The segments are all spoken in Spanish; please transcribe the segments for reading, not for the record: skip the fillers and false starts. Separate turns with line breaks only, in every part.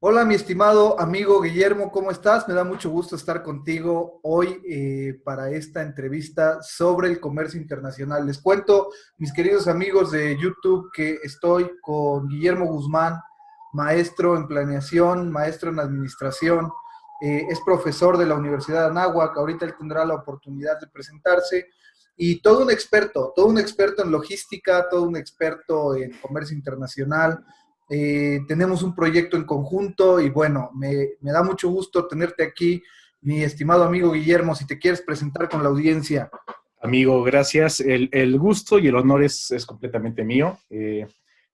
Hola, mi estimado amigo Guillermo, ¿cómo estás? Me da mucho gusto estar contigo hoy para esta entrevista sobre el comercio internacional. Les cuento, mis queridos amigos de YouTube, que estoy con Guillermo Guzmán, maestro en planeación, maestro en administración, es profesor de la Universidad de Anáhuac. Ahorita él tendrá la oportunidad de presentarse, y todo un experto en logística, todo un experto en comercio internacional. Tenemos un proyecto en conjunto y bueno, me da mucho gusto tenerte aquí, mi estimado amigo Guillermo, si te quieres presentar con la audiencia.
Amigo, gracias. El gusto y el honor es completamente mío. Te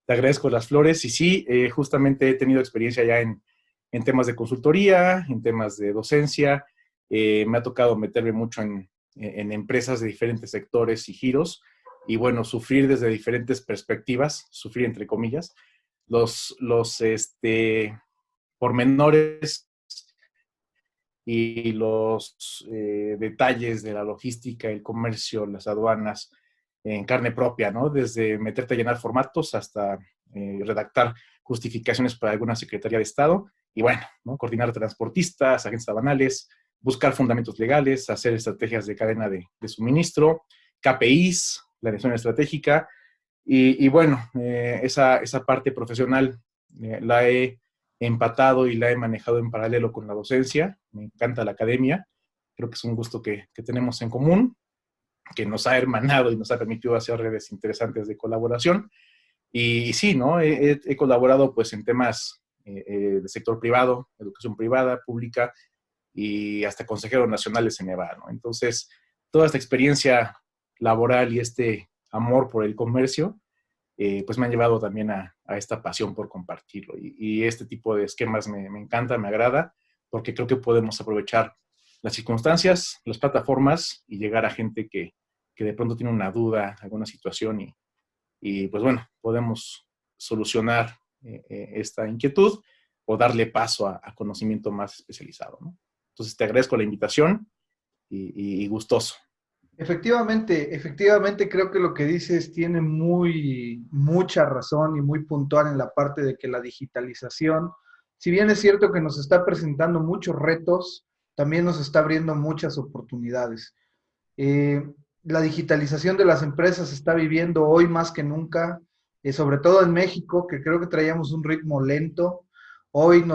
agradezco las flores y sí, justamente he tenido experiencia ya en temas de consultoría, en temas de docencia. Me ha tocado meterme mucho en empresas de diferentes sectores y giros y bueno, sufrir desde diferentes perspectivas, sufrir entre comillas, los pormenores y los detalles de la logística, el comercio, las aduanas en carne propia, ¿no? Desde meterte a llenar formatos hasta redactar justificaciones para alguna Secretaría de Estado y bueno, ¿no? Coordinar transportistas, agentes aduanales, buscar fundamentos legales, hacer estrategias de cadena de suministro, KPIs, planeación estratégica y bueno, esa parte profesional la he empatado y la he manejado en paralelo con la docencia. Me encanta la academia. Creo que es un gusto que tenemos en común, que nos ha hermanado y nos ha permitido hacer redes interesantes de colaboración. Y sí, ¿no? He colaborado pues en temas de sector privado, educación privada, pública y hasta consejero nacional de Ceneval, ¿no? Entonces, toda esta experiencia laboral y este amor por el comercio pues me han llevado también a esta pasión por compartirlo. Y este tipo de esquemas me encanta, me agrada, porque creo que podemos aprovechar las circunstancias, las plataformas y llegar a gente que de pronto tiene una duda, alguna situación y pues bueno, podemos solucionar esta inquietud o darle paso a conocimiento más especializado, ¿no? Entonces te agradezco la invitación y gustoso.
Efectivamente creo que lo que dices tiene mucha razón y muy puntual en la parte de que la digitalización, si bien es cierto que nos está presentando muchos retos, también nos está abriendo muchas oportunidades. Eh, la digitalización de las empresas se está viviendo hoy más que nunca, sobre todo en México, que creo que traíamos un ritmo lento. Hoy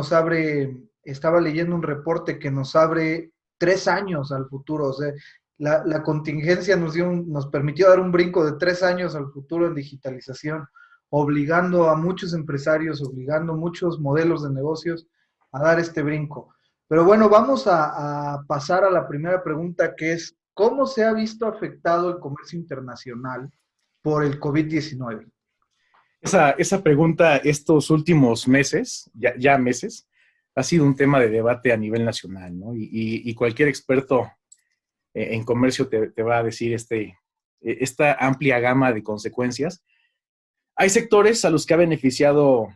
estaba leyendo un reporte que nos abre 3 años al futuro. O sea, la contingencia nos permitió dar un brinco de 3 años al futuro en digitalización, obligando a muchos empresarios, obligando a muchos modelos de negocios a dar este brinco. Pero bueno, vamos a pasar a la primera pregunta, que es, ¿cómo se ha visto afectado el comercio internacional por el COVID-19?
Esa pregunta estos últimos meses, ya meses, ha sido un tema de debate a nivel nacional, ¿no? Y cualquier experto en comercio te va a decir esta amplia gama de consecuencias. Hay sectores a los que ha beneficiado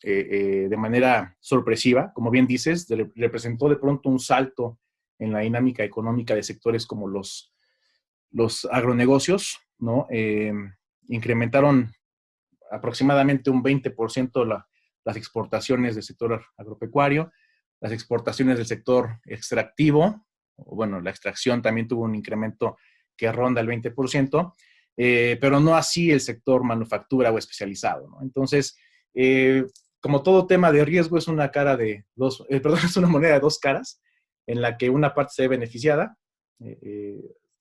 de manera sorpresiva, como bien dices, representó de pronto un salto en la dinámica económica de sectores como los agronegocios, ¿no? Incrementaron aproximadamente un 20% las exportaciones del sector agropecuario, las exportaciones del sector extractivo, o bueno, la extracción también tuvo un incremento que ronda el 20%, pero no así el sector manufactura o especializado, ¿no? Entonces, como todo tema de riesgo, es una cara de dos, perdón, es una moneda de dos caras, en la que una parte se ve beneficiada,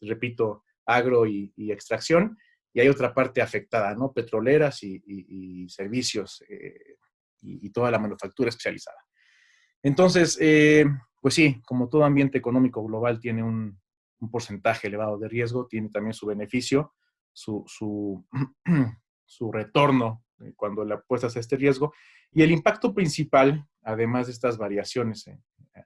repito, agro y extracción, y hay otra parte afectada, ¿no? Petroleras y servicios y toda la manufactura especializada. Entonces, pues sí, como todo ambiente económico global tiene un porcentaje elevado de riesgo, tiene también su beneficio, su su retorno cuando le apuestas a este riesgo. Y el impacto principal, además de estas variaciones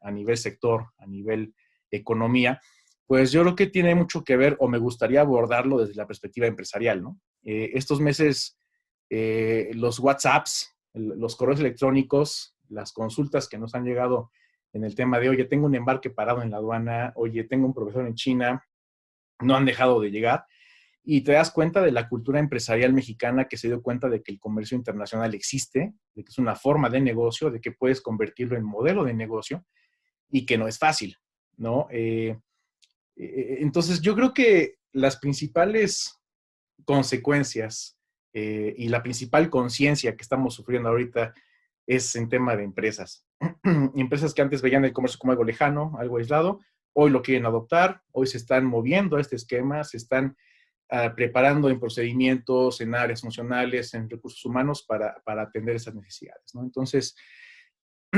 a nivel sector, a nivel economía, pues yo creo que tiene mucho que ver, o me gustaría abordarlo desde la perspectiva empresarial, ¿no? Estos meses, los WhatsApps, los correos electrónicos, las consultas que nos han llegado en el tema de, oye, tengo un embarque parado en la aduana, oye, tengo un profesor en China, no han dejado de llegar. y te das cuenta de la cultura empresarial mexicana que se dio cuenta de que el comercio internacional existe, de que es una forma de negocio, de que puedes convertirlo en modelo de negocio y que no es fácil, ¿no? Entonces, yo creo que las principales consecuencias y la principal conciencia que estamos sufriendo ahorita es en tema de empresas. Empresas que antes veían el comercio como algo lejano, algo aislado, hoy lo quieren adoptar, hoy se están moviendo a este esquema, se están preparando en procedimientos, en áreas funcionales, en recursos humanos para atender esas necesidades, ¿no? Entonces,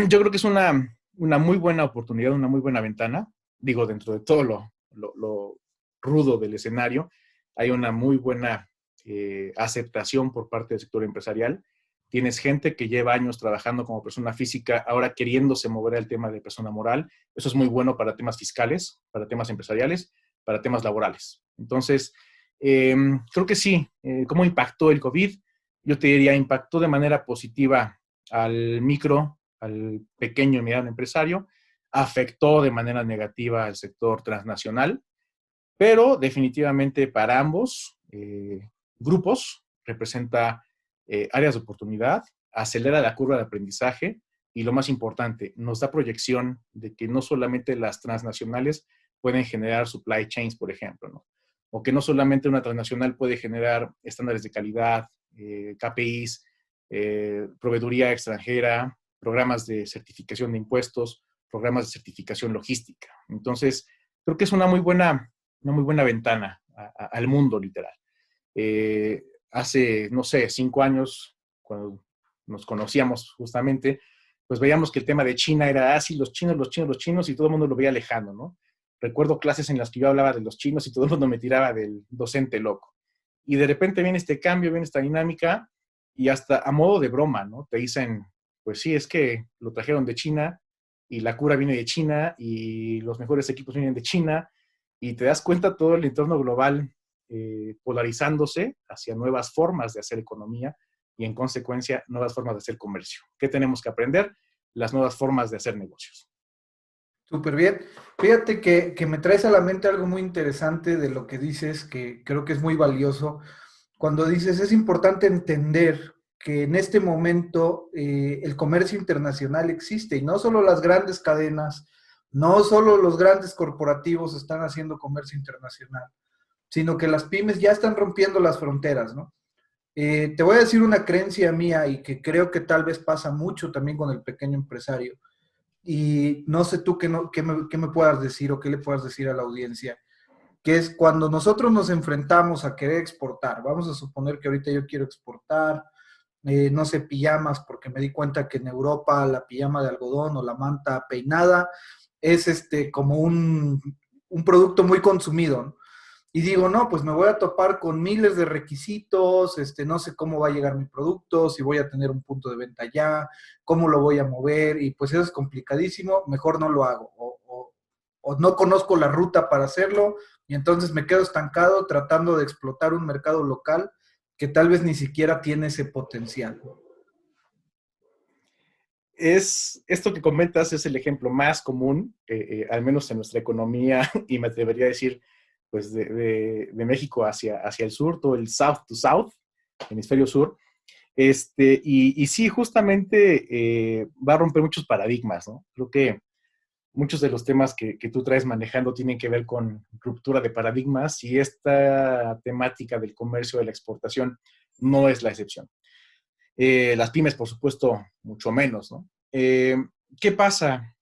yo creo que es una muy buena oportunidad, una muy buena ventana. Digo, dentro de todo lo rudo del escenario, hay una muy buena aceptación por parte del sector empresarial. Tienes gente que lleva años trabajando como persona física, ahora queriéndose mover al tema de persona moral. Eso es muy bueno para temas fiscales, para temas empresariales, para temas laborales. Entonces, creo que sí. ¿Cómo impactó el COVID? Yo te diría, impactó de manera positiva al micro, al pequeño y mediano empresario, afectó de manera negativa al sector transnacional, pero definitivamente para ambos grupos representa áreas de oportunidad, acelera la curva de aprendizaje y lo más importante, nos da proyección de que no solamente las transnacionales pueden generar supply chains, por ejemplo, ¿no? O que no solamente una transnacional puede generar estándares de calidad, KPIs, proveeduría extranjera, programas de certificación de impuestos, programas de certificación logística. Entonces, creo que es una muy buena ventana al mundo, literal. Hace, no sé, 5 años, cuando nos conocíamos justamente, pues veíamos que el tema de China era así, los chinos, y todo el mundo lo veía lejano, ¿no? Recuerdo clases en las que yo hablaba de los chinos y todo el mundo me tiraba del docente loco. Y de repente viene este cambio, viene esta dinámica, y hasta a modo de broma, ¿no? Te dicen, pues sí, es que lo trajeron de China, y la cura viene de China, y los mejores equipos vienen de China, y te das cuenta todo el entorno global polarizándose hacia nuevas formas de hacer economía y, en consecuencia, nuevas formas de hacer comercio. ¿Qué tenemos que aprender? Las nuevas formas de hacer negocios.
Súper bien. Fíjate que me traes a la mente algo muy interesante de lo que dices, que creo que es muy valioso. Cuando dices, es importante entender que en este momento el comercio internacional existe y no solo las grandes cadenas, no solo los grandes corporativos están haciendo comercio internacional, sino que las pymes ya están rompiendo las fronteras, ¿no? Te voy a decir una creencia mía y que creo que tal vez pasa mucho también con el pequeño empresario. Y no sé tú qué me puedas decir o qué le puedas decir a la audiencia, que es cuando nosotros nos enfrentamos a querer exportar. Vamos a suponer que ahorita yo quiero exportar, no sé, pijamas, porque me di cuenta que en Europa la pijama de algodón o la manta peinada es como un producto muy consumido, ¿no? Y digo, no, pues me voy a topar con miles de requisitos, no sé cómo va a llegar mi producto, si voy a tener un punto de venta ya, cómo lo voy a mover, y pues eso es complicadísimo, mejor no lo hago, o no conozco la ruta para hacerlo, y entonces me quedo estancado tratando de explotar un mercado local que tal vez ni siquiera tiene ese potencial.
Esto que comentas es el ejemplo más común, al menos en nuestra economía, y me atrevería a decir, pues de México hacia el sur, todo el south to south, hemisferio sur. Y sí, justamente va a romper muchos paradigmas, ¿no? Creo que muchos de los temas que tú traes manejando tienen que ver con ruptura de paradigmas, y esta temática del comercio, de la exportación, no es la excepción. Las pymes, por supuesto, mucho menos, ¿no? ¿Qué pasa?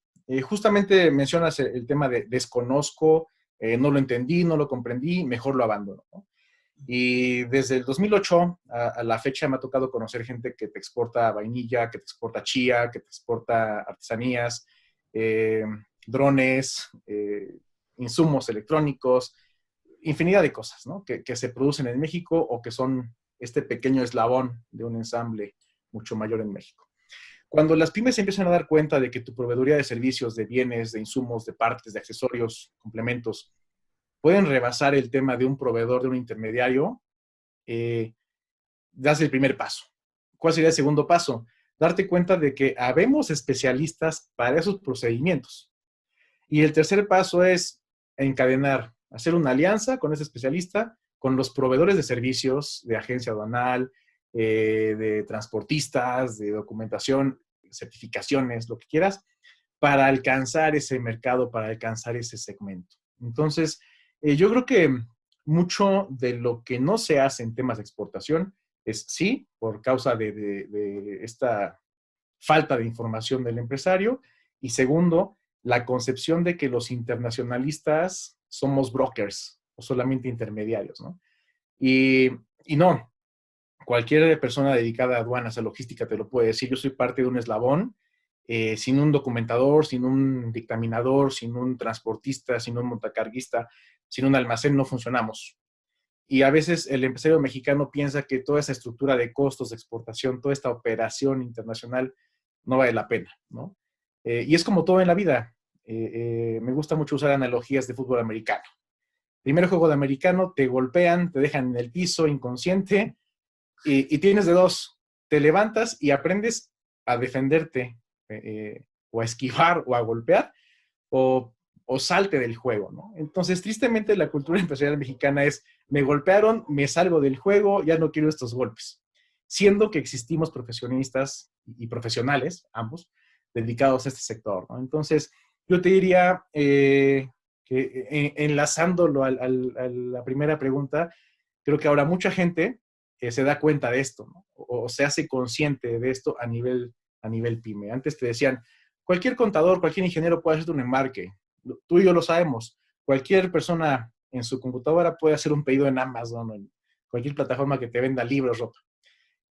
Justamente mencionas el tema de desconozco, no lo entendí, no lo comprendí, mejor lo abandono, ¿no? Y desde el 2008 a la fecha me ha tocado conocer gente que te exporta vainilla, que te exporta chía, que te exporta artesanías, eh, drones, insumos electrónicos, infinidad de cosas, ¿no? Que se producen en México o que son este pequeño eslabón de un ensamble mucho mayor en México. Cuando las pymes se empiezan a dar cuenta de que tu proveeduría de servicios, de bienes, de insumos, de partes, de accesorios, complementos, pueden rebasar el tema de un proveedor, de un intermediario, das el primer paso. ¿Cuál sería el segundo paso? Darte cuenta de que habemos especialistas para esos procedimientos. Y el tercer paso es encadenar, hacer una alianza con ese especialista con los proveedores de servicios, de agencia aduanal, de transportistas, de documentación, certificaciones, lo que quieras, para alcanzar ese mercado, para alcanzar ese segmento. Entonces, yo creo que mucho de lo que no se hace en temas de exportación es sí, por causa de esta falta de información del empresario, y segundo, la concepción de que los internacionalistas somos brokers o solamente intermediarios, ¿no? Y, y no, cualquier persona dedicada a aduanas, a logística, te lo puede decir. Yo soy parte de un eslabón. Sin un documentador, sin un dictaminador, sin un transportista, sin un montacarguista, sin un almacén, no funcionamos. Y a veces el empresario mexicano piensa que toda esa estructura de costos de exportación, toda esta operación internacional, no vale la pena, ¿no? Y es como todo en la vida. Me gusta mucho usar analogías de fútbol americano. Primer juego de americano, te golpean, te dejan en el piso inconsciente y tienes de dos. Te levantas y aprendes a defenderte o a esquivar o a golpear o salte del juego, ¿no? Entonces, tristemente, la cultura empresarial mexicana es, me golpearon, me salgo del juego, ya no quiero estos golpes. Siendo que existimos profesionistas y profesionales, ambos, dedicados a este sector, ¿no? Entonces, yo te diría que enlazándolo a la primera pregunta, creo que ahora mucha gente se da cuenta de esto, ¿no? O se hace consciente de esto a nivel pyme. Antes te decían, cualquier contador, cualquier ingeniero puede hacer un embarque. Tú y yo lo sabemos. Cualquier persona en su computadora puede hacer un pedido en Amazon o en cualquier plataforma que te venda libros, ropa.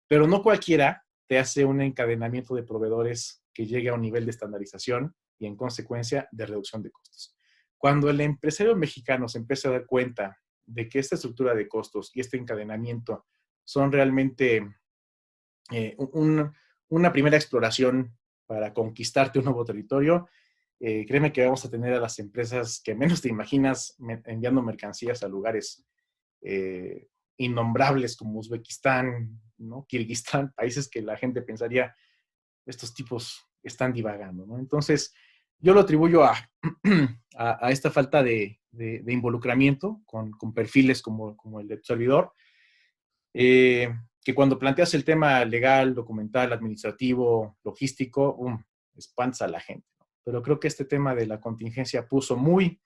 Pero no cualquiera te hace un encadenamiento de proveedores que llegue a un nivel de estandarización y, en consecuencia, de reducción de costos. Cuando el empresario mexicano se empieza a dar cuenta de que esta estructura de costos y este encadenamiento son realmente una primera exploración para conquistarte un nuevo territorio, créeme que vamos a tener a las empresas que menos te imaginas enviando mercancías a lugares innombrables como Uzbekistán, ¿no? Kirguistán, países que la gente pensaría, estos tipos están divagando, ¿no? Entonces, yo lo atribuyo a esta falta de involucramiento con perfiles como el de tu servidor, que cuando planteas el tema legal, documental, administrativo, logístico, espantas a la gente, ¿no? Pero creo que este tema de la contingencia puso muy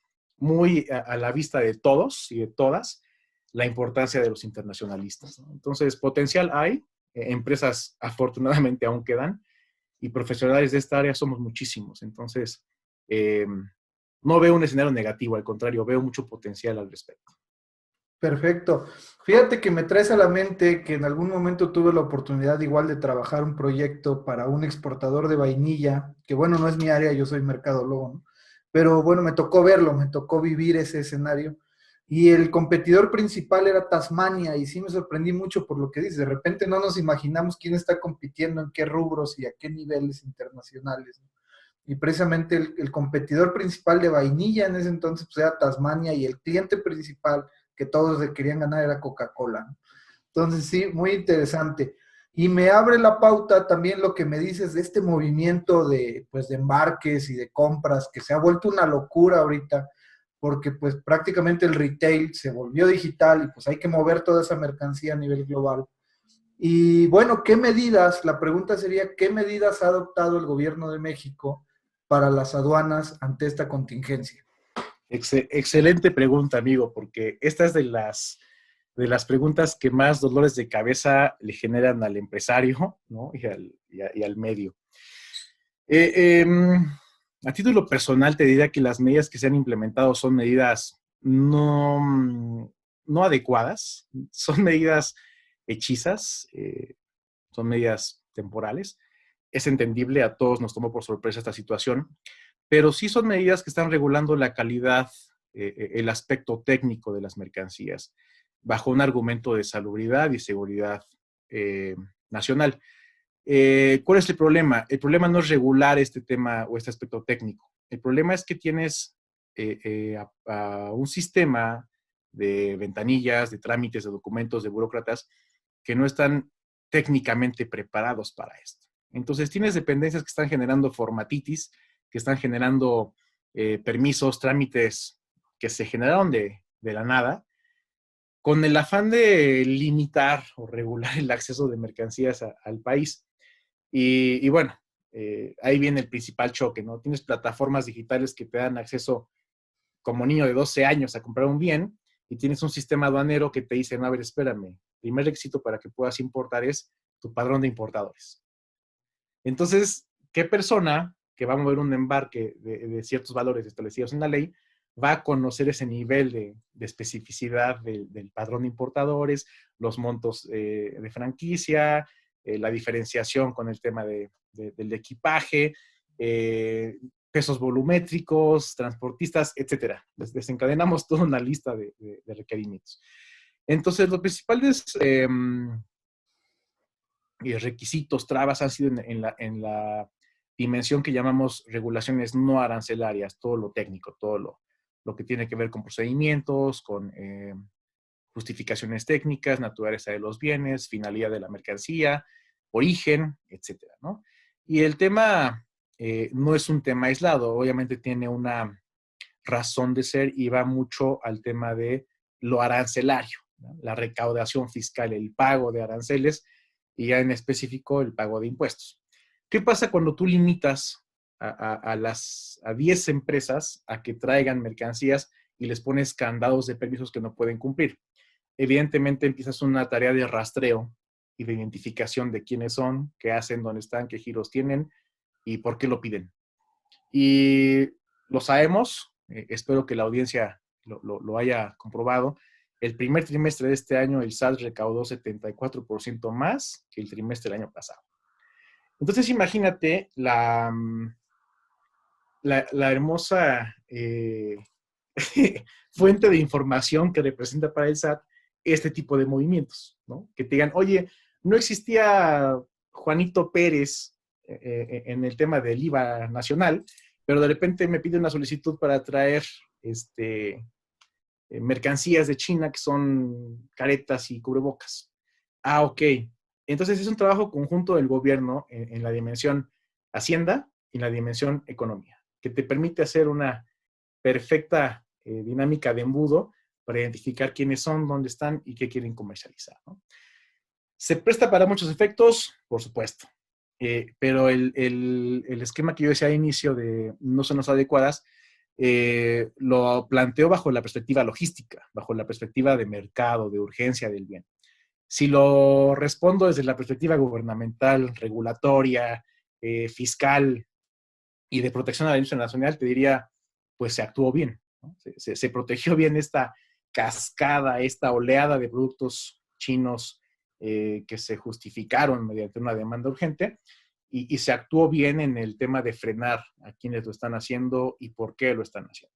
a la vista de todos y de todas la importancia de los internacionalistas, ¿no? Entonces, potencial hay, empresas afortunadamente aún quedan, y profesionales de esta área somos muchísimos. Entonces, no veo un escenario negativo, al contrario, veo mucho potencial al respecto.
Perfecto. Fíjate que me traes a la mente que en algún momento tuve la oportunidad igual de trabajar un proyecto para un exportador de vainilla, que bueno, no es mi área, yo soy mercadólogo, ¿no? Pero bueno, me tocó verlo, me tocó vivir ese escenario. Y el competidor principal era Tasmania, y sí me sorprendí mucho por lo que dices. De repente no nos imaginamos quién está compitiendo, en qué rubros y a qué niveles internacionales, ¿no? Y precisamente el competidor principal de vainilla en ese entonces pues, era Tasmania, y el cliente principal que todos le querían ganar era Coca-Cola, ¿no? Entonces, sí, muy interesante. Y me abre la pauta también lo que me dices de este movimiento de, pues, de embarques y de compras, que se ha vuelto una locura ahorita, porque pues prácticamente el retail se volvió digital y pues hay que mover toda esa mercancía a nivel global. Y bueno, ¿qué medidas? La pregunta sería, ¿qué medidas ha adoptado el gobierno de México para las aduanas ante esta contingencia?
Excelente pregunta, amigo, porque esta es de las preguntas que más dolores de cabeza le generan al empresario, ¿no? y al medio. A título personal, te diría que las medidas que se han implementado son medidas no adecuadas, son medidas hechizas, son medidas temporales. Es entendible, a todos nos tomó por sorpresa esta situación, pero sí son medidas que están regulando la calidad, el aspecto técnico de las mercancías, bajo un argumento de salubridad y seguridad nacional. ¿Cuál es el problema? El problema no es regular este tema o este aspecto técnico. El problema es que tienes a un sistema de ventanillas, de trámites, de documentos, de burócratas que no están técnicamente preparados para esto. Entonces tienes dependencias que están generando formatitis, que están generando permisos, trámites que se generaron de la nada, con el afán de limitar o regular el acceso de mercancías al país. Y bueno, ahí viene el principal choque, ¿no? Tienes plataformas digitales que te dan acceso como niño de 12 años a comprar un bien y tienes un sistema aduanero que te dice, no, a ver, espérame, primer requisito para que puedas importar es tu padrón de importadores. Entonces, ¿qué persona que va a mover un embarque de ciertos valores establecidos en la ley va a conocer ese nivel de especificidad del padrón de importadores, los montos de franquicia, la diferenciación con el tema del equipaje, pesos volumétricos, transportistas, etcétera? Desencadenamos toda una lista de requerimientos. Entonces, los principales requisitos, trabas han sido en la dimensión que llamamos regulaciones no arancelarias, todo lo técnico, todo lo que tiene que ver con procedimientos, con justificaciones técnicas, naturaleza de los bienes, finalidad de la mercancía, origen, etcétera, ¿no? Y el tema no es un tema aislado, obviamente tiene una razón de ser y va mucho al tema de lo arancelario, ¿no? La recaudación fiscal, el pago de aranceles y ya en específico el pago de impuestos. ¿Qué pasa cuando tú limitas a 10 empresas a que traigan mercancías y les pones candados de permisos que no pueden cumplir? Evidentemente empiezas una tarea de rastreo y de identificación de quiénes son, qué hacen, dónde están, qué giros tienen y por qué lo piden. Y lo sabemos, espero que la audiencia lo haya comprobado. El primer trimestre de este año el SAT recaudó 74% más que el trimestre del año pasado. Entonces imagínate la hermosa fuente de información que representa para el SAT este tipo de movimientos, ¿no? Que te digan, oye, no existía Juanito Pérez en el tema del IVA nacional, pero de repente me pide una solicitud para traer mercancías de China que son caretas y cubrebocas. Ah, ok. Entonces es un trabajo conjunto del gobierno en la dimensión Hacienda y en la dimensión economía, que te permite hacer una perfecta dinámica de embudo para identificar quiénes son, dónde están y qué quieren comercializar, ¿no? ¿Se presta para muchos efectos? Por supuesto. Pero el esquema que yo decía al inicio de no son las adecuadas, lo planteo bajo la perspectiva logística, bajo la perspectiva de mercado, de urgencia del bien. Si lo respondo desde la perspectiva gubernamental, regulatoria, fiscal y de protección a la industria nacional, te diría, pues se actuó bien, ¿no? Se protegió bien esta cascada, esta oleada de productos chinos que se justificaron mediante una demanda urgente y se actuó bien en el tema de frenar a quienes lo están haciendo y por qué lo están haciendo.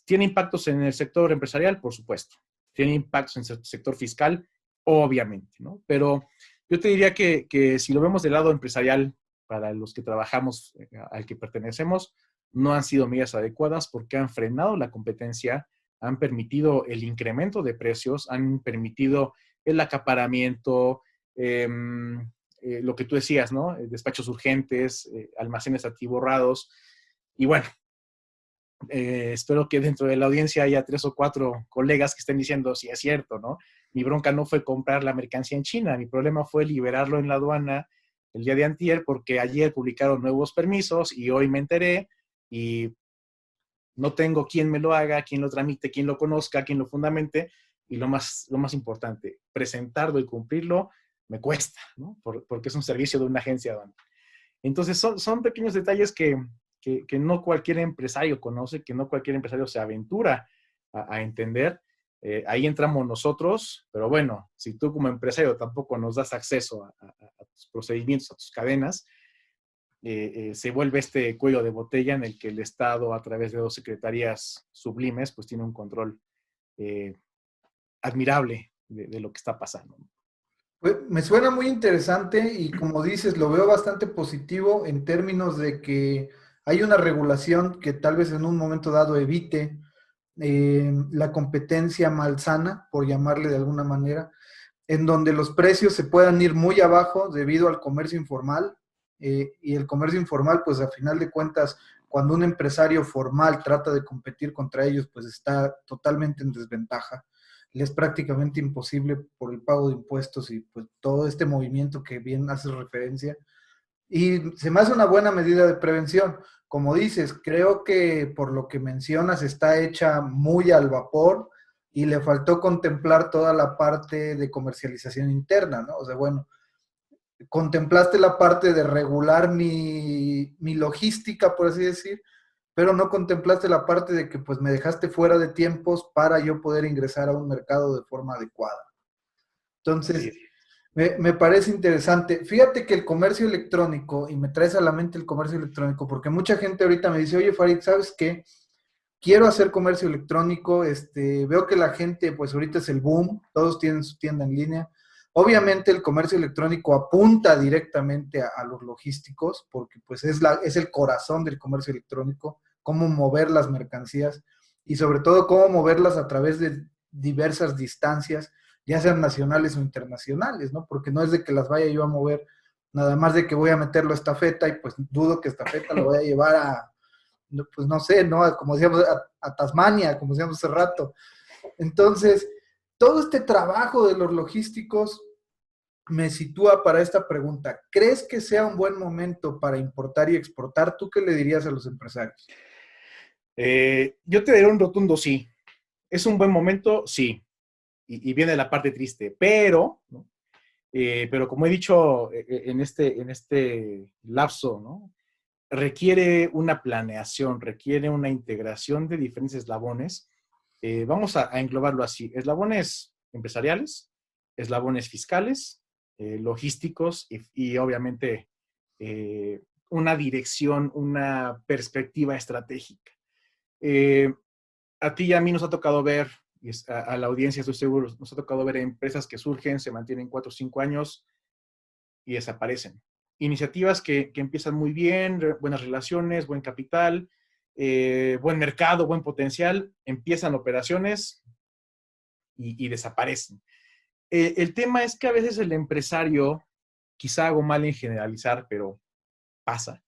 ¿Tiene impactos en el sector empresarial? Por supuesto. ¿Tiene impactos en el sector fiscal? Obviamente, ¿no? Pero yo te diría que si lo vemos del lado empresarial, para los que trabajamos, al que pertenecemos, no han sido medidas adecuadas porque han frenado la competencia, han permitido el incremento de precios, han permitido el acaparamiento, lo que tú decías, ¿no? Despachos urgentes, almacenes atiborrados. Y bueno, espero que dentro de la audiencia haya 3 o 4 colegas que estén diciendo si es cierto, ¿no? Mi bronca no fue comprar la mercancía en China, mi problema fue liberarlo en la aduana el día de antier porque ayer publicaron nuevos permisos y hoy me enteré y no tengo quien me lo haga, quien lo tramite, quien lo conozca, quien lo fundamente y lo más importante, presentarlo y cumplirlo me cuesta, ¿no? Porque es un servicio de una agencia aduanera. Entonces son pequeños detalles que no cualquier empresario conoce, que no cualquier empresario se aventura a entender. Ahí entramos nosotros, pero bueno, si tú como empresario tampoco nos das acceso a tus procedimientos, a tus cadenas, se vuelve este cuello de botella en el que el Estado, a través de 2 secretarías sublimes, pues tiene un control admirable de lo que está pasando.
Pues, me suena muy interesante y como dices, lo veo bastante positivo en términos de que hay una regulación que tal vez en un momento dado evite la competencia malsana, por llamarle de alguna manera, en donde los precios se puedan ir muy abajo debido al comercio informal. Y el comercio informal, pues a final de cuentas, cuando un empresario formal trata de competir contra ellos, pues está totalmente en desventaja. le es prácticamente imposible por el pago de impuestos y pues todo este movimiento que bien hace referencia. Y se me hace una buena medida de prevención. Como dices, creo que por lo que mencionas está hecha muy al vapor y le faltó contemplar toda la parte de comercialización interna, ¿no? O sea, bueno, contemplaste la parte de regular mi logística, por así decir, pero no contemplaste la parte de que pues me dejaste fuera de tiempos para yo poder ingresar a un mercado de forma adecuada.
Así
Entonces,
es.
me parece interesante. Fíjate que el comercio electrónico, y me traes a la mente el comercio electrónico, porque mucha gente ahorita me dice, oye Farid, ¿sabes qué? Quiero hacer comercio electrónico, veo que la gente, pues ahorita es el boom, todos tienen su tienda en línea. Obviamente el comercio electrónico apunta directamente a los logísticos, porque pues es el corazón del comercio electrónico, cómo mover las mercancías y sobre todo cómo moverlas a través de diversas distancias, ya sean nacionales o internacionales, ¿no? Porque no es de que las vaya yo a mover, nada más de que voy a meterlo a estafeta y pues dudo que estafeta lo voy a llevar a, pues no sé, ¿no? Como decíamos, a Tasmania, como decíamos hace rato. Entonces, todo este trabajo de los logísticos me sitúa para esta pregunta. ¿Crees que sea un buen momento para importar y exportar? ¿Tú qué le dirías a los empresarios?
Yo te diré un rotundo sí. ¿Es un buen momento? Sí. Y viene la parte triste, pero, ¿no? Pero como he dicho en este lapso, ¿no? Requiere una planeación, requiere una integración de diferentes eslabones. Vamos a englobarlo así: eslabones empresariales, eslabones fiscales, logísticos y obviamente una dirección, una perspectiva estratégica. Eh, a ti y a mí nos ha tocado ver, y a la audiencia estoy seguro, nos ha tocado ver empresas que surgen, se mantienen 4 o 5 años y desaparecen. Iniciativas que empiezan muy bien, buenas relaciones, buen capital, buen mercado, buen potencial, empiezan operaciones y desaparecen. El tema es que a veces el empresario, quizá hago mal en generalizar, pero pasa,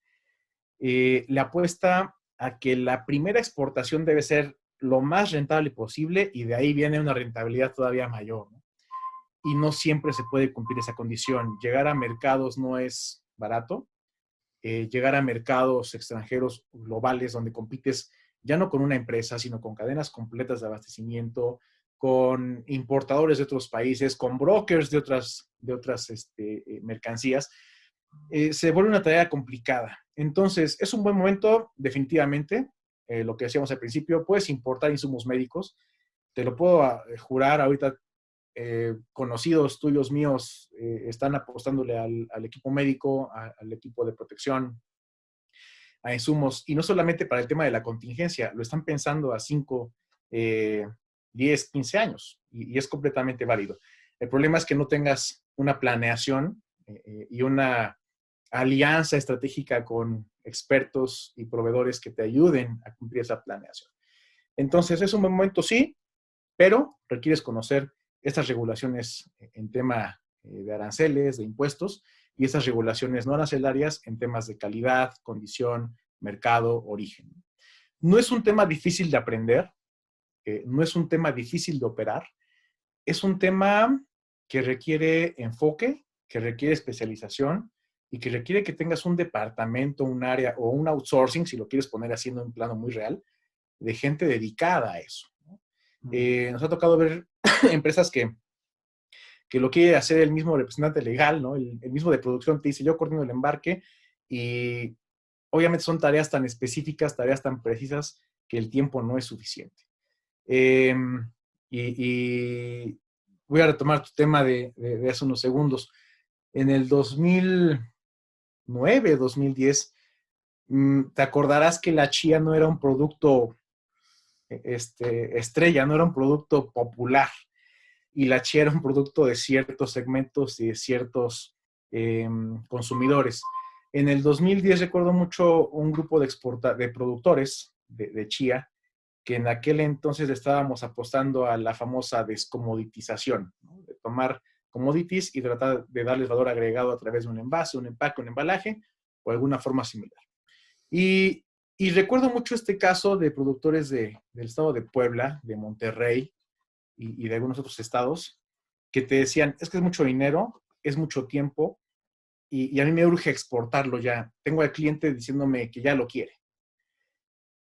le apuesta a que la primera exportación debe ser lo más rentable posible y de ahí viene una rentabilidad todavía mayor, ¿no? Y no siempre se puede cumplir esa condición. Llegar a mercados no es barato. Llegar a mercados extranjeros globales donde compites ya no con una empresa, sino con cadenas completas de abastecimiento, con importadores de otros países, con brokers de otras mercancías, se vuelve una tarea complicada. Entonces, es un buen momento, definitivamente. Lo que decíamos al principio, puedes importar insumos médicos. Te lo puedo jurar, ahorita conocidos tuyos míos están apostándole al equipo médico, al equipo de protección, a insumos, y no solamente para el tema de la contingencia, lo están pensando a 5, 10, 15 años, y es completamente válido. El problema es que no tengas una planeación y una alianza estratégica con expertos y proveedores que te ayuden a cumplir esa planeación. Entonces, es un buen momento, sí, pero requieres conocer estas regulaciones en tema de aranceles, de impuestos, y estas regulaciones no arancelarias en temas de calidad, condición, mercado, origen. No es un tema difícil de aprender, no es un tema difícil de operar, es un tema que requiere enfoque, que requiere especialización y que requiere que tengas un departamento, un área o un outsourcing, si lo quieres poner así en un plano muy real, de gente dedicada a eso. Nos ha tocado ver empresas que lo quiere hacer el mismo representante legal, ¿no? El mismo de producción te dice, yo coordino el embarque, y obviamente son tareas tan específicas, tareas tan precisas, que el tiempo no es suficiente. Eh, y voy a retomar tu tema de hace unos segundos. En el 2009, 2010, te acordarás que la chía no era un producto estrella, no era un producto popular, y la chía era un producto de ciertos segmentos y de ciertos consumidores. En el 2010 recuerdo mucho un grupo de productores de chía, que en aquel entonces estábamos apostando a la famosa descomoditización, ¿no? De tomar commodities y tratar de darles valor agregado a través de un envase, un empaque, un embalaje o alguna forma similar. Y, y recuerdo mucho este caso de productores del estado de Puebla, de Monterrey, y de algunos otros estados que te decían, es que es mucho dinero, es mucho tiempo y a mí me urge exportarlo ya. Tengo al cliente diciéndome que ya lo quiere.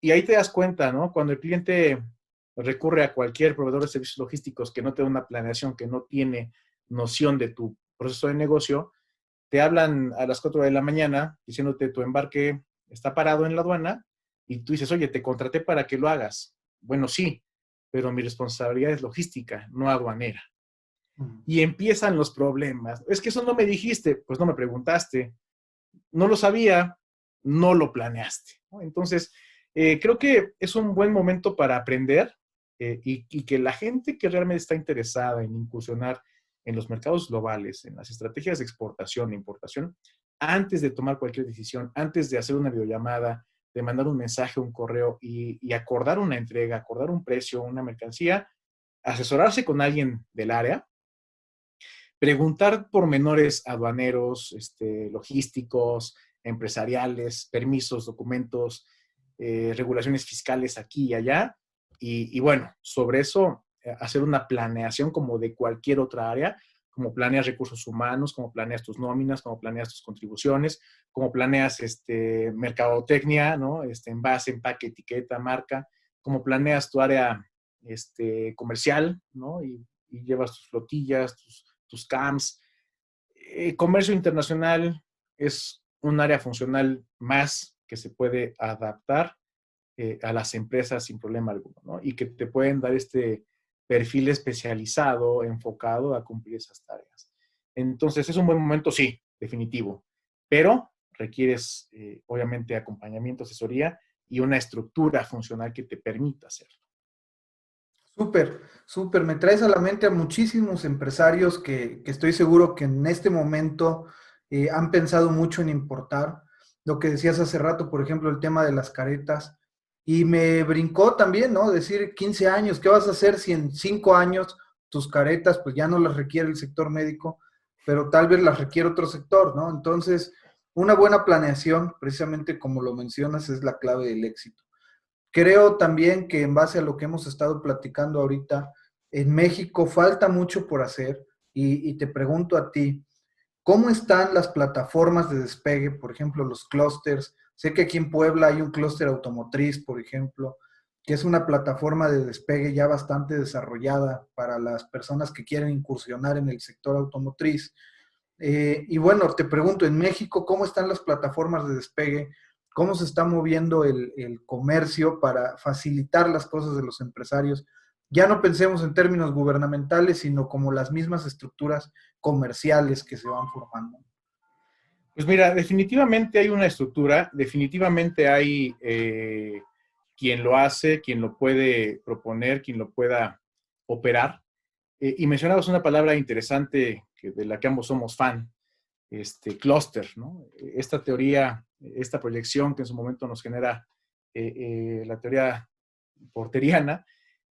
Y ahí te das cuenta, ¿no? Cuando el cliente recurre a cualquier proveedor de servicios logísticos que no tiene una planeación, que no tiene noción de tu proceso de negocio, te hablan a las 4 de la mañana diciéndote tu embarque está parado en la aduana y tú dices, oye, te contraté para que lo hagas. Bueno, sí, pero mi responsabilidad es logística, no aduanera. Y empiezan los problemas. Es que eso no me dijiste, pues no me preguntaste, no lo sabía, no lo planeaste, ¿no? Entonces, creo que es un buen momento para aprender y que la gente que realmente está interesada en incursionar en los mercados globales, en las estrategias de exportación e importación, antes de tomar cualquier decisión, antes de hacer una videollamada, de mandar un mensaje, un correo y acordar una entrega, acordar un precio, una mercancía, asesorarse con alguien del área, preguntar pormenores aduaneros, logísticos, empresariales, permisos, documentos, regulaciones fiscales aquí y allá. Y bueno, sobre eso, hacer una planeación como de cualquier otra área, como planeas recursos humanos, como planeas tus nóminas, como planeas tus contribuciones, como planeas mercadotecnia, ¿no? Envase, empaque, etiqueta, marca, como planeas tu área comercial, ¿no? Y llevas tus flotillas, tus CAMs. Comercio internacional es un área funcional más que se puede adaptar a las empresas sin problema alguno, ¿no? Y que te pueden dar este perfil especializado, enfocado a cumplir esas tareas. Entonces, es un buen momento, sí, definitivo, pero requieres, obviamente, acompañamiento, asesoría y una estructura funcional que te permita hacerlo.
Súper, súper. Me traes a la mente a muchísimos empresarios que estoy seguro que en este momento han pensado mucho en importar. Lo que decías hace rato, por ejemplo, el tema de las caretas. Y me brincó también, ¿no? Decir 15 años, ¿qué vas a hacer si en 5 años tus caretas pues ya no las requiere el sector médico, pero tal vez las requiere otro sector, ¿no? Entonces, una buena planeación, precisamente como lo mencionas, es la clave del éxito. Creo también que en base a lo que hemos estado platicando ahorita, en México falta mucho por hacer y te pregunto a ti, ¿cómo están las plataformas de despegue, por ejemplo, los clústeres? Sé que aquí en Puebla hay un clúster automotriz, por ejemplo, que es una plataforma de despegue ya bastante desarrollada para las personas que quieren incursionar en el sector automotriz. Y bueno, te pregunto, en México, ¿cómo están las plataformas de despegue? ¿Cómo se está moviendo el comercio para facilitar las cosas de los empresarios? Ya no pensemos en términos gubernamentales, sino como las mismas estructuras comerciales que se van formando.
Pues mira, definitivamente hay una estructura, definitivamente hay quien lo hace, quien lo puede proponer, quien lo pueda operar. Y mencionabas una palabra interesante de la que ambos somos fan, clúster, ¿no? Esta teoría, esta proyección que en su momento nos genera la teoría porteriana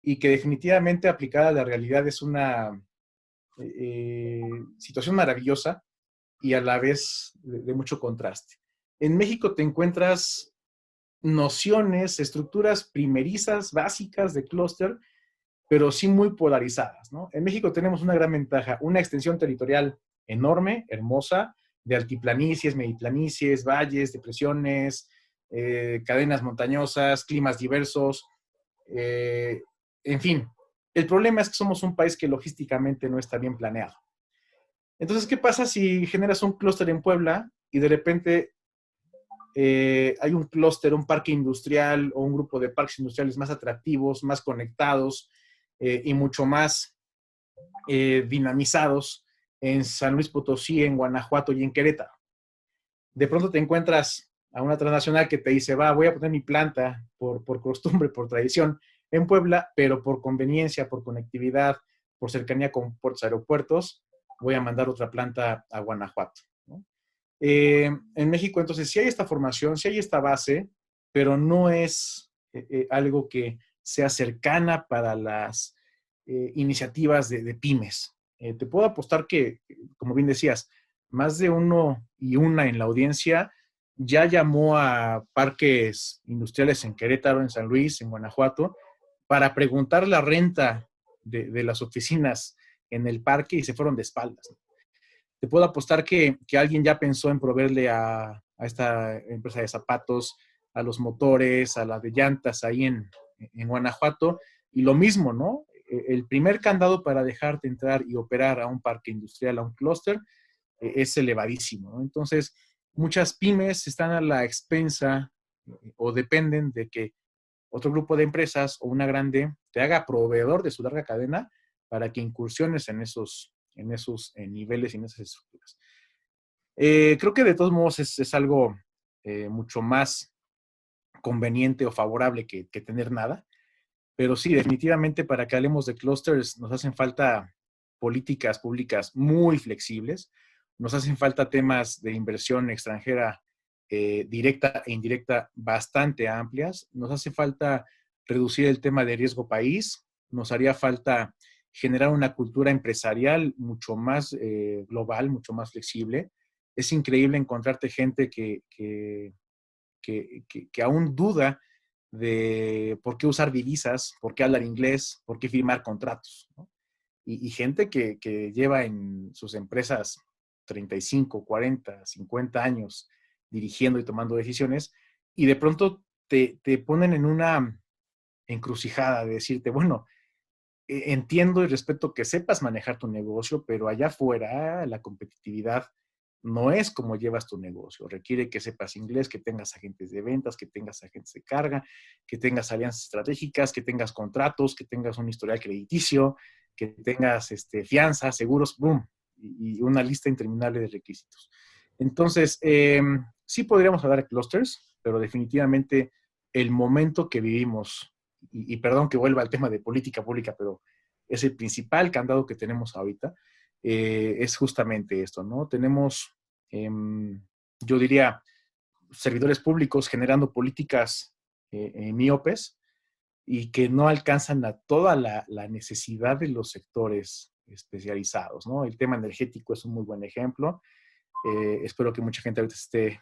y que definitivamente aplicada a la realidad es una situación maravillosa y a la vez de mucho contraste. En México te encuentras nociones, estructuras primerizas, básicas de clúster, pero sí muy polarizadas, ¿no? En México tenemos una gran ventaja, una extensión territorial enorme, hermosa, de altiplanicies, mediplanicies, valles, depresiones, cadenas montañosas, climas diversos, en fin. El problema es que somos un país que logísticamente no está bien planeado. Entonces, ¿qué pasa si generas un clúster en Puebla y de repente hay un clúster, un parque industrial o un grupo de parques industriales más atractivos, más conectados y mucho más dinamizados en San Luis Potosí, en Guanajuato y en Querétaro? De pronto te encuentras a una transnacional que te dice, va, voy a poner mi planta por costumbre, por tradición en Puebla, pero por conveniencia, por conectividad, por cercanía con puertos, aeropuertos, voy a mandar otra planta a Guanajuato, ¿no? En México, entonces, sí hay esta formación, sí hay esta base, pero no es algo que sea cercana para las iniciativas de pymes. Te puedo apostar que, como bien decías, más de uno y una en la audiencia ya llamó a parques industriales en Querétaro, en San Luis, en Guanajuato, para preguntar la renta de las oficinas en el parque y se fueron de espaldas. Te puedo apostar que alguien ya pensó en proveerle a esta empresa de zapatos, a los motores, a la de llantas ahí en Guanajuato, y lo mismo, ¿no? El primer candado para dejarte entrar y operar a un parque industrial, a un clúster, es elevadísimo, ¿no? Entonces, muchas pymes están a la expensa o dependen de que otro grupo de empresas o una grande te haga proveedor de su larga cadena para que incursiones en esos niveles y en esas estructuras. Creo que de todos modos es algo mucho más conveniente o favorable que tener nada, pero sí, definitivamente para que hablemos de clusters nos hacen falta políticas públicas muy flexibles, nos hacen falta temas de inversión extranjera directa e indirecta bastante amplias, nos hace falta reducir el tema de riesgo país, nos haría falta generar una cultura empresarial mucho más global, mucho más flexible. Es increíble encontrarte gente que aún duda de por qué usar divisas, por qué hablar inglés, por qué firmar contratos, ¿no? Y gente que lleva en sus empresas 35, 40, 50 años dirigiendo y tomando decisiones, y de pronto te ponen en una encrucijada de decirte, bueno, entiendo y respeto que sepas manejar tu negocio, pero allá afuera la competitividad no es como llevas tu negocio. Requiere que sepas inglés, que tengas agentes de ventas, que tengas agentes de carga, que tengas alianzas estratégicas, que tengas contratos, que tengas un historial crediticio, que tengas fianzas, seguros, boom, y una lista interminable de requisitos. Entonces, sí podríamos hablar de clusters, pero definitivamente el momento que vivimos, y perdón que vuelva al tema de política pública, pero es el principal candado que tenemos ahorita, es justamente esto, ¿no? Tenemos, yo diría, servidores públicos generando políticas míopes y que no alcanzan a toda la necesidad de los sectores especializados, ¿no? El tema energético es un muy buen ejemplo. Espero que mucha gente ahorita esté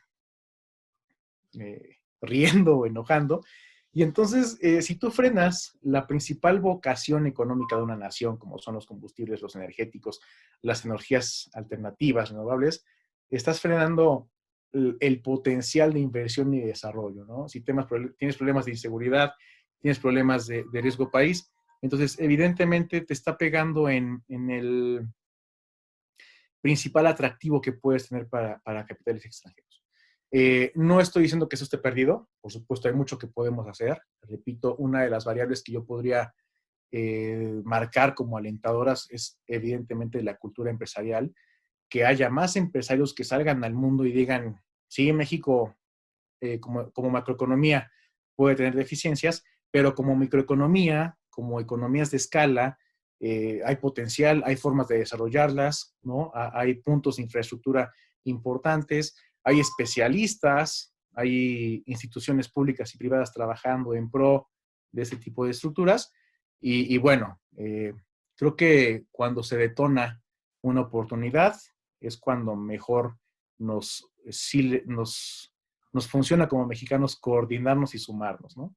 riendo o enojando. Y entonces, si tú frenas la principal vocación económica de una nación, como son los combustibles, los energéticos, las energías alternativas, renovables, estás frenando el potencial de inversión y desarrollo, ¿no? Si tienes problemas de inseguridad, tienes problemas de riesgo país, entonces evidentemente te está pegando en el principal atractivo que puedes tener para capitales extranjeros. No estoy diciendo que eso esté perdido, por supuesto hay mucho que podemos hacer. Repito, una de las variables que yo podría marcar como alentadoras es evidentemente la cultura empresarial, que haya más empresarios que salgan al mundo y digan, sí, México como macroeconomía puede tener deficiencias, pero como microeconomía, como economías de escala, hay potencial, hay formas de desarrollarlas, ¿no? Hay puntos de infraestructura importantes, hay especialistas, hay instituciones públicas y privadas trabajando en pro de este tipo de estructuras. Y bueno, creo que cuando se detona una oportunidad es cuando mejor nos funciona como mexicanos coordinarnos y sumarnos, ¿no?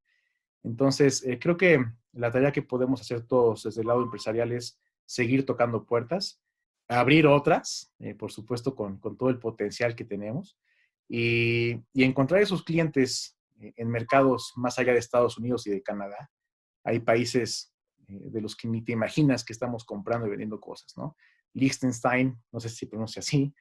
Entonces, creo que la tarea que podemos hacer todos desde el lado empresarial es seguir tocando puertas, abrir otras, por supuesto, con todo el potencial que tenemos, y encontrar esos clientes en mercados más allá de Estados Unidos y de Canadá. Hay países de los que ni te imaginas que estamos comprando y vendiendo cosas, ¿no? Liechtenstein, no sé si se pronuncia así,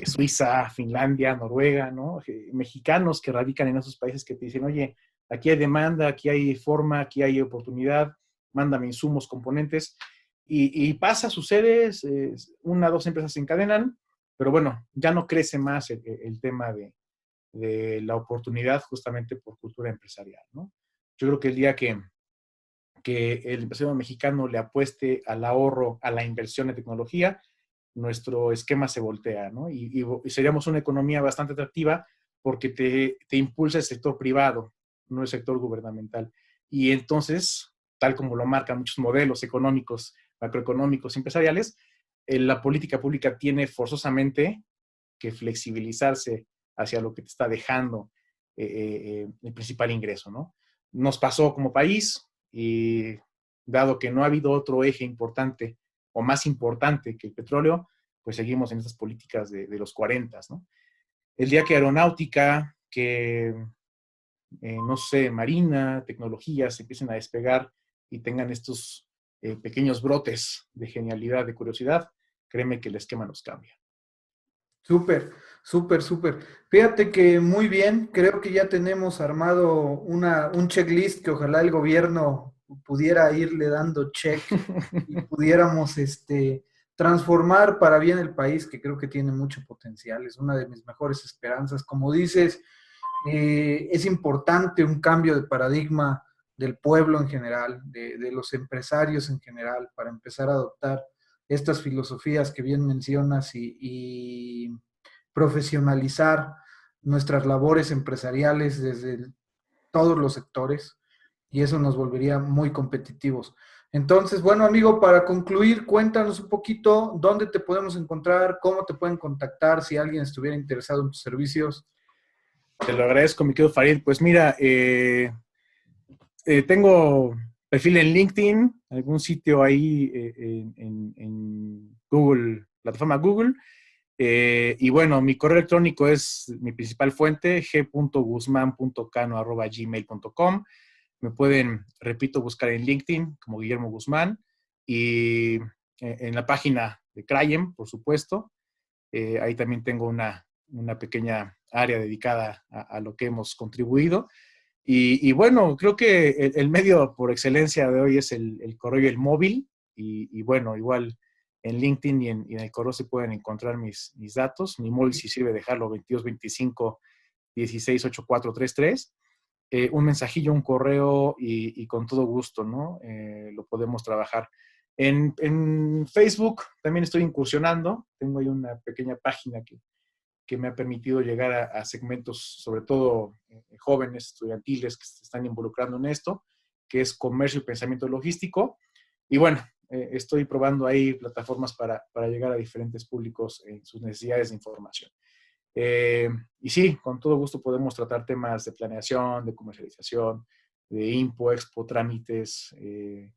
Suiza, Finlandia, Noruega, ¿no? Mexicanos que radican en esos países que te dicen, oye, aquí hay demanda, aquí hay forma, aquí hay oportunidad, mándame insumos, componentes, y pasa, sucede, una o dos empresas se encadenan, pero bueno, ya no crece más el tema de la oportunidad justamente por cultura empresarial, ¿no? Yo creo que el día que el empresario mexicano le apueste al ahorro, a la inversión en tecnología, nuestro esquema se voltea, ¿no? Y seríamos una economía bastante atractiva porque te impulsa el sector privado, no el sector gubernamental. Y entonces, tal como lo marcan muchos modelos económicos, macroeconómicos, empresariales, la política pública tiene forzosamente que flexibilizarse hacia lo que te está dejando el principal ingreso, ¿no? Nos pasó como país y dado que no ha habido otro eje importante o más importante que el petróleo, pues seguimos en estas políticas de los 40, ¿no? El día que aeronáutica, que, no sé, marina, tecnologías empiecen a despegar y tengan estos pequeños brotes de genialidad, de curiosidad, créeme que el esquema nos cambia.
Súper, súper, súper. Fíjate que muy bien, creo que ya tenemos armado un checklist que ojalá el gobierno pudiera irle dando check y pudiéramos transformar para bien el país, que creo que tiene mucho potencial. Es una de mis mejores esperanzas. Como dices, es importante un cambio de paradigma del pueblo en general, de los empresarios en general, para empezar a adoptar estas filosofías que bien mencionas y profesionalizar nuestras labores empresariales desde todos los sectores y eso nos volvería muy competitivos. Entonces, bueno, amigo, para concluir, cuéntanos un poquito dónde te podemos encontrar, cómo te pueden contactar si alguien estuviera interesado en tus servicios.
Te lo agradezco, mi querido Farid. Pues mira, tengo perfil en LinkedIn, algún sitio ahí en Google, plataforma Google. Y bueno, mi correo electrónico es mi principal fuente, g.guzman.cano@gmail.com. Me pueden, repito, buscar en LinkedIn como Guillermo Guzmán y en la página de Crayem, por supuesto. Ahí también tengo una pequeña área dedicada a lo que hemos contribuido. Y bueno, creo que el medio por excelencia de hoy es el correo y el móvil. Y bueno, igual en LinkedIn y en el correo se pueden encontrar mis datos. Mi móvil, si sirve, dejarlo 2225 168433. Un mensajillo, un correo y con todo gusto, ¿no? Lo podemos trabajar. En Facebook también estoy incursionando. Tengo ahí una pequeña página que me ha permitido llegar a segmentos, sobre todo jóvenes, estudiantiles que se están involucrando en esto, que es comercio y pensamiento logístico. Y bueno, estoy probando ahí plataformas para llegar a diferentes públicos en sus necesidades de información. Y sí, con todo gusto podemos tratar temas de planeación, de comercialización, de impo, expo, trámites,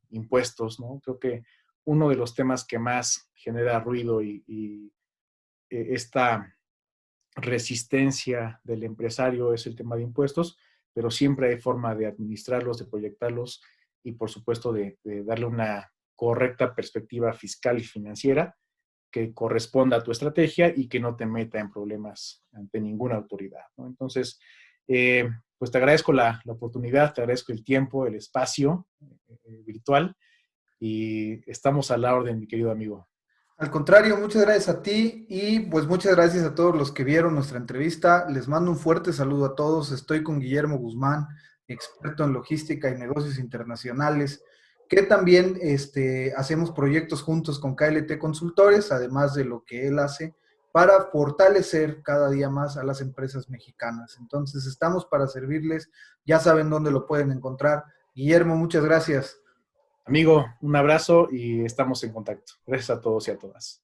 impuestos, ¿no? Creo que uno de los temas que más genera ruido y esta resistencia del empresario es el tema de impuestos, pero siempre hay forma de administrarlos, de proyectarlos y por supuesto de darle una correcta perspectiva fiscal y financiera que corresponda a tu estrategia y que no te meta en problemas ante ninguna autoridad, ¿no? Entonces, pues te agradezco la oportunidad, te agradezco el tiempo, el espacio virtual y estamos a la orden, mi querido amigo.
Al contrario, muchas gracias a ti y pues muchas gracias a todos los que vieron nuestra entrevista. Les mando un fuerte saludo a todos. Estoy con Guillermo Guzmán, experto en logística y negocios internacionales, que también hacemos proyectos juntos con KLT Consultores, además de lo que él hace para fortalecer cada día más a las empresas mexicanas. Entonces, estamos para servirles. Ya saben dónde lo pueden encontrar. Guillermo, muchas gracias.
Amigo, un abrazo y estamos en contacto. Gracias a todos y a todas.